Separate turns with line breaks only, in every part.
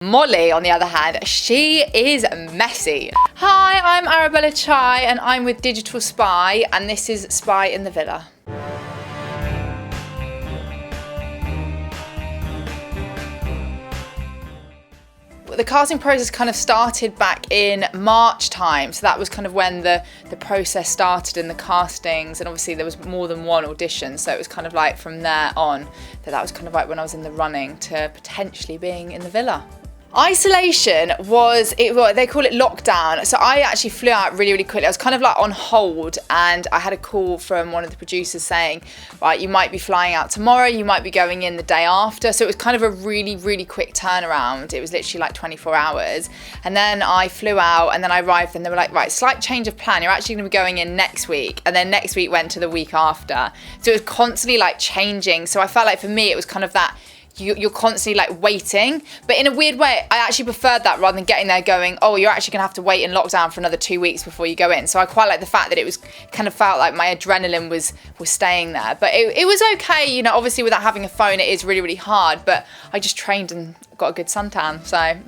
Molly, on the other hand, she is messy. Hi, I'm Arabella Chi and I'm with Digital Spy, and this is Spy in the Villa. The casting process kind of started back in March time, so that was kind of when the process started in the castings, and obviously there was more than one audition, so it was kind of like from there on that was kind of like when I was in the running to potentially being in the villa. Isolation was, they call it lockdown. So I actually flew out really quickly. I was kind of like on hold, and I had a call from one of the producers saying, right, you might be flying out tomorrow, you might be going in the day after. So it was kind of a really quick turnaround. It was literally like 24 hours. And then I flew out, and then I arrived, and they were like, right, slight change of plan. You're actually going to be going in next week. And then next week went to the week after. So it was constantly like changing. So I felt like for me, it was kind of that, you're constantly like waiting, but in a weird way I actually preferred that rather than getting there going, oh, you're actually gonna have to wait in lockdown for another 2 weeks before you go in. So I quite like the fact that it was kind of felt like my adrenaline was staying there, but it was okay, you know. Obviously without having a phone it is really hard, but I just trained and got a good suntan, so I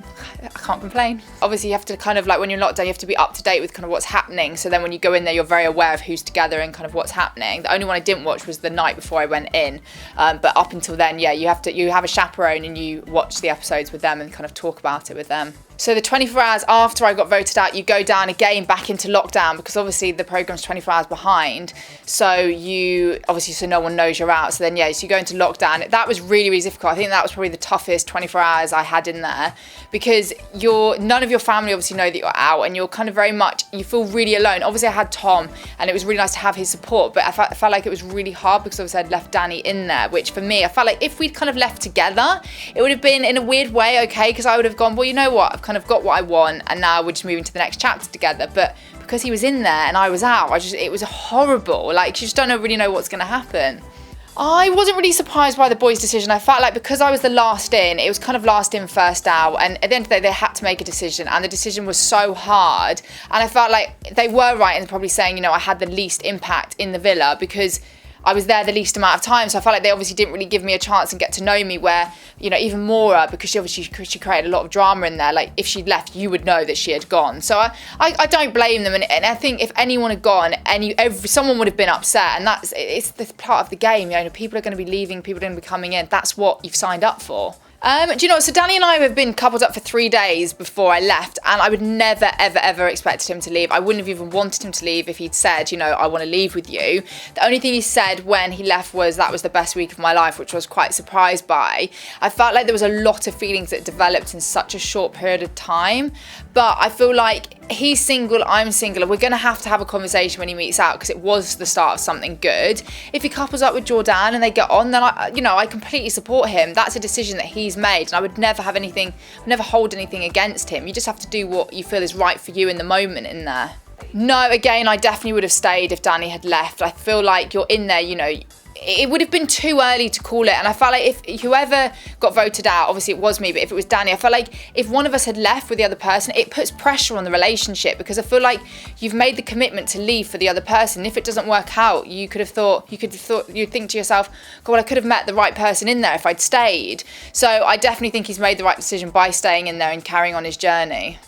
can't complain. Obviously you have to kind of like, when you're in lockdown, you have to be up to date with kind of what's happening, so then when you go in there you're very aware of who's together and kind of what's happening. The only one I didn't watch was the night before I went in, but up until then, yeah, you have a chaperone and you watch the episodes with them and kind of talk about it with them. So the 24 hours after I got voted out, you go down again back into lockdown, because obviously the program's 24 hours behind. So so no one knows you're out. So then, yeah, so you go into lockdown. That was really difficult. I think that was probably the toughest 24 hours I had in there, because none of your family obviously know that you're out, and you're kind of you feel really alone. Obviously I had Tom, and it was really nice to have his support, but I felt like it was really hard because obviously I'd left Danny in there, which for me, I felt like if we'd kind of left together, it would have been in a weird way okay, because I would have gone, well, you know what, I've kind of got what I want, and now we're just moving to the next chapter together. But because he was in there and I was out, it was horrible. Like, you just don't really know what's going to happen. I wasn't really surprised by the boys' decision. I felt like because I was the last in, it was kind of last in, first out, and at the end of the day, they had to make a decision, and the decision was so hard. And I felt like they were right in probably saying, you know, I had the least impact in the villa because I was there the least amount of time, so I felt like they obviously didn't really give me a chance and get to know me, where, you know, even Maura, because she created a lot of drama in there, like if she'd left, you would know that she had gone. So I don't blame them, and I think if anyone had gone, someone would have been upset, and it's the part of the game, you know, people are going to be leaving, people are going to be coming in, that's what you've signed up for. Do you know, so Danny and I have been coupled up for 3 days before I left, and I would never, ever expected him to leave. I wouldn't have even wanted him to leave if he'd said, you know, I want to leave with you. The only thing he said when he left was that was the best week of my life, which I was quite surprised by. I felt like there was a lot of feelings that developed in such a short period of time, but I feel like he's single, I'm single, and we're going to have a conversation when he meets out, because it was the start of something good. If he couples up with Jordan and they get on, then I completely support him. That's a decision that he's made, and I would never hold anything against him. You just have to do what you feel is right for you in the moment in there. No, again, I definitely would have stayed if Danny had left. I feel like you're in there, you know, it would have been too early to call it, and I felt like if whoever got voted out, obviously it was me, but if it was Danny, I felt like if one of us had left with the other person, it puts pressure on the relationship, because I feel like you've made the commitment to leave for the other person. If it doesn't work out, you'd think to yourself, God, well, I could have met the right person in there if I'd stayed. So I definitely think he's made the right decision by staying in there and carrying on his journey.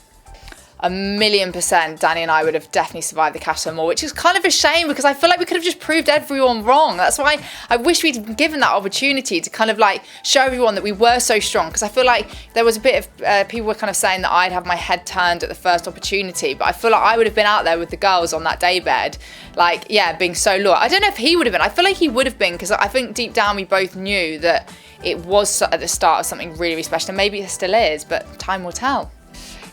1,000,000%, Danny and I would have definitely survived the Castle Moor, which is kind of a shame, because I feel like we could have just proved everyone wrong. That's why I wish we'd been given that opportunity to kind of like show everyone that we were so strong, because I feel like there was a bit of people were kind of saying that I'd have my head turned at the first opportunity, but I feel like I would have been out there with the girls on that daybed, like, yeah, being so loyal. I don't know if he would have been. I feel like he would have been, because I think deep down we both knew that it was at the start of something really special, and maybe it still is, but time will tell.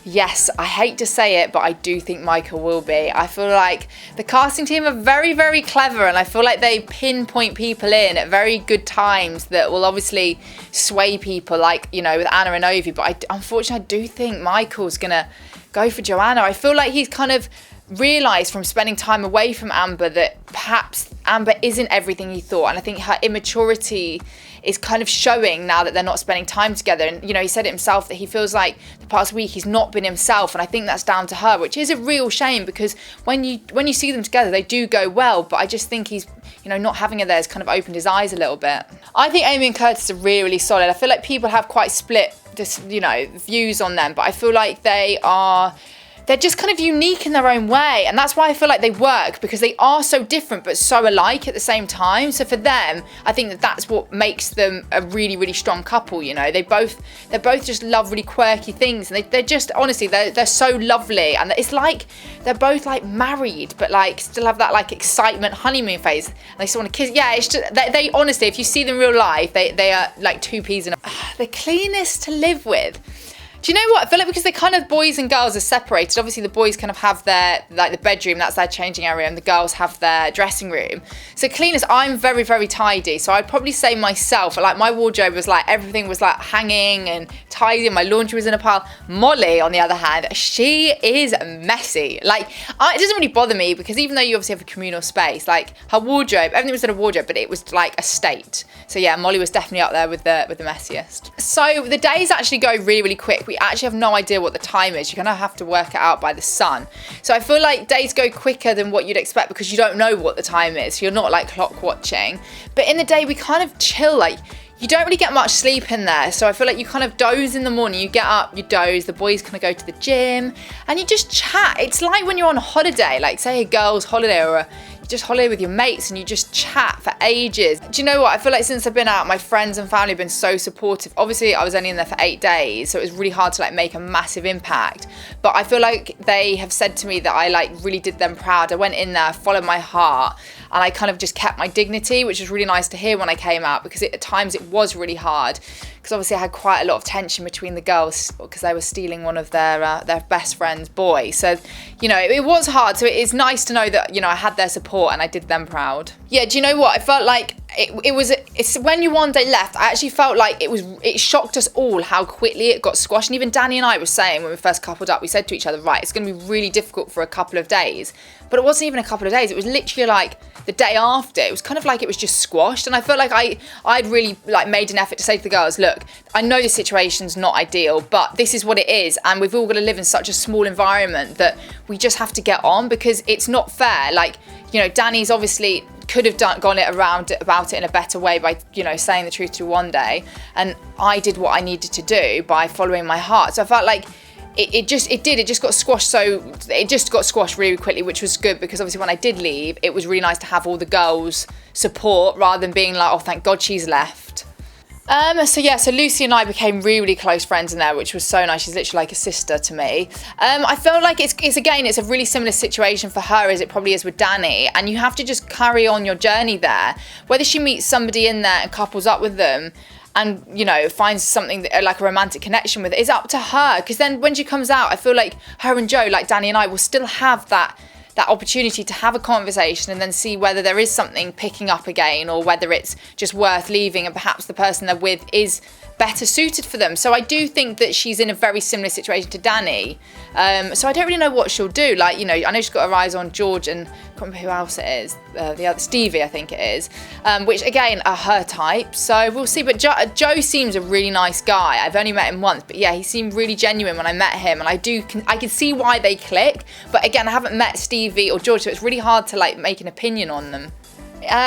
Yes, I hate to say it, but I do think Michael will be. I feel like the casting team are very clever, and I feel like they pinpoint people in at very good times that will obviously sway people, like, you know, with Anna and Ovi. But unfortunately, I do think Michael's going to go for Joanna. I feel like he's kind of realised from spending time away from Amber that perhaps Amber isn't everything he thought, and I think her immaturity is kind of showing now that they're not spending time together. And, you know, he said it himself that he feels like the past week he's not been himself, and I think that's down to her, which is a real shame, because when you see them together, they do go well, but I just think he's, you know, not having her there has kind of opened his eyes a little bit. I think Amy and Curtis are really solid. I feel like people have quite split views on them, but I feel like they're just kind of unique in their own way, and that's why I feel like they work, because they are so different but so alike at the same time. So for them, I think that's what makes them a really, really strong couple. They both just love really quirky things, and they're just, honestly, they're so lovely, and it's like they're both like married but like still have that like excitement honeymoon phase, and they still want to kiss. Yeah, it's just they honestly, if you see them in real life, they are like two peas in a the cleanest to live with. Do you know what? I feel like because the kind of boys and girls are separated, obviously the boys kind of have their, like the bedroom, that's their changing area, and the girls have their dressing room. So cleaners, I'm very, very tidy. So I'd probably say myself, like my wardrobe was like, everything was like hanging and tidy, and my laundry was in a pile. Molly, on the other hand, she is messy. Like, it doesn't really bother me, because even though you obviously have a communal space, like her wardrobe, everything was in a wardrobe, but it was like a state. So yeah, Molly was definitely up there with the messiest. So the days actually go really, really quick. We actually have no idea what the time is. You're gonna have to work it out by the sun. So I feel like days go quicker than what you'd expect, because you don't know what the time is. So you're not like clock watching. But in the day, we kind of chill. Like, you don't really get much sleep in there. So I feel like you kind of doze in the morning. You get up, you doze, the boys kind of go to the gym, and you just chat. It's like when you're on a holiday, like say a girl's holiday, or you just holiday with your mates, and you just chat for ages. Do you know what? I feel like since I've been out, my friends and family have been so supportive. Obviously, I was only in there for 8 days, so it was really hard to like make a massive impact. But I feel like they have said to me that I like really did them proud. I went in there, followed my heart, and I kind of just kept my dignity, which was really nice to hear when I came out, because at times it was really hard, because obviously I had quite a lot of tension between the girls, because they were stealing one of their best friend's boy. So, it was hard. So it is nice to know that, I had their support and I did them proud. Yeah, do you know what? I felt like it's when Yewande left, I actually felt like it shocked us all how quickly it got squashed. And even Danny and I were saying when we first coupled up, we said to each other, right, it's going to be really difficult for a couple of days. But it wasn't even a couple of days. It was literally like the day after. It was kind of like it was just squashed. And I felt like I'd really like made an effort to say to the girls, look, I know the situation's not ideal, but this is what it is. And we've all got to live in such a small environment that we just have to get on, because it's not fair. Like, Danny's obviously could have gone about it in a better way by, saying the truth to Yewande. And I did what I needed to do by following my heart. So I felt like it just got squashed. So it just got squashed really quickly, which was good, because obviously when I did leave, it was really nice to have all the girls' support rather than being like, oh, thank God she's left. So Lucy and I became really, really close friends in there, which was so nice. She's literally like a sister to me. I feel like it's a really similar situation for her as it probably is with Danny, and you have to just carry on your journey there. Whether she meets somebody in there and couples up with them and, finds something like a romantic connection with it, is up to her. Because then when she comes out, I feel like her and Joe, like Danny and I, will still have that opportunity to have a conversation and then see whether there is something picking up again, or whether it's just worth leaving and perhaps the person they're with is better suited for them. So I do think that she's in a very similar situation to Danny. So I don't really know what she'll do. Like, I know she's got her eyes on George and I can't remember who else it is. The other, Stevie, I think it is, which again are her type. So we'll see. But Joe seems a really nice guy. I've only met him once, but yeah, he seemed really genuine when I met him, and I can see why they click. But again, I haven't met Stevie or George, so it's really hard to like make an opinion on them.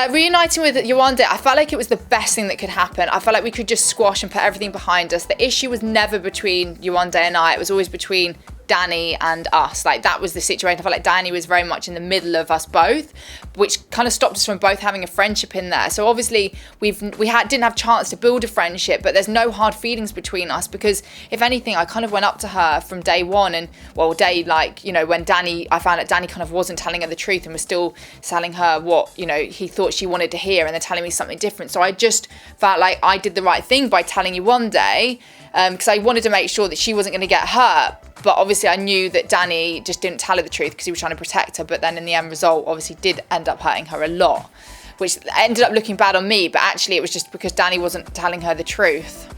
Reuniting with Yewande, I felt like it was the best thing that could happen. I felt like we could just squash and put everything behind us. The issue was never between Yewande and I. It was always between Danny and us. Like, that was the situation. I felt like Danny was very much in the middle of us both, which kind of stopped us from both having a friendship in there. So obviously didn't have a chance to build a friendship, but there's no hard feelings between us, because if anything, I kind of went up to her from day one, and when I found out Danny kind of wasn't telling her the truth and was still telling her what he thought she wanted to hear, and then telling me something different. So I just felt like I did the right thing by telling you one day, because I wanted to make sure that she wasn't going to get hurt. But obviously I knew that Danny just didn't tell her the truth because he was trying to protect her. But then in the end result, obviously did end up hurting her a lot, which ended up looking bad on me. But actually it was just because Danny wasn't telling her the truth.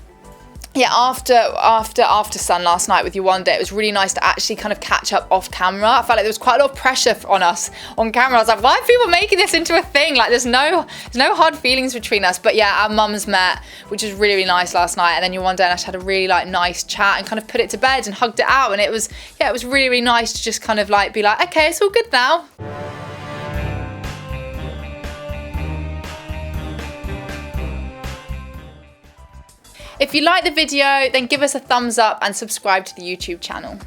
Yeah, after Sun last night with Yewande, it was really nice to actually kind of catch up off camera. I felt like there was quite a lot of pressure on us on camera. I was like, why are people making this into a thing? Like, there's no hard feelings between us. But yeah, our mums met, which was really, really nice last night. And then Yewande and I had a really like nice chat and kind of put it to bed and hugged it out. And it was really, really nice to just kind of like be like, okay, it's all good now. If you like the video, then give us a thumbs up and subscribe to the YouTube channel.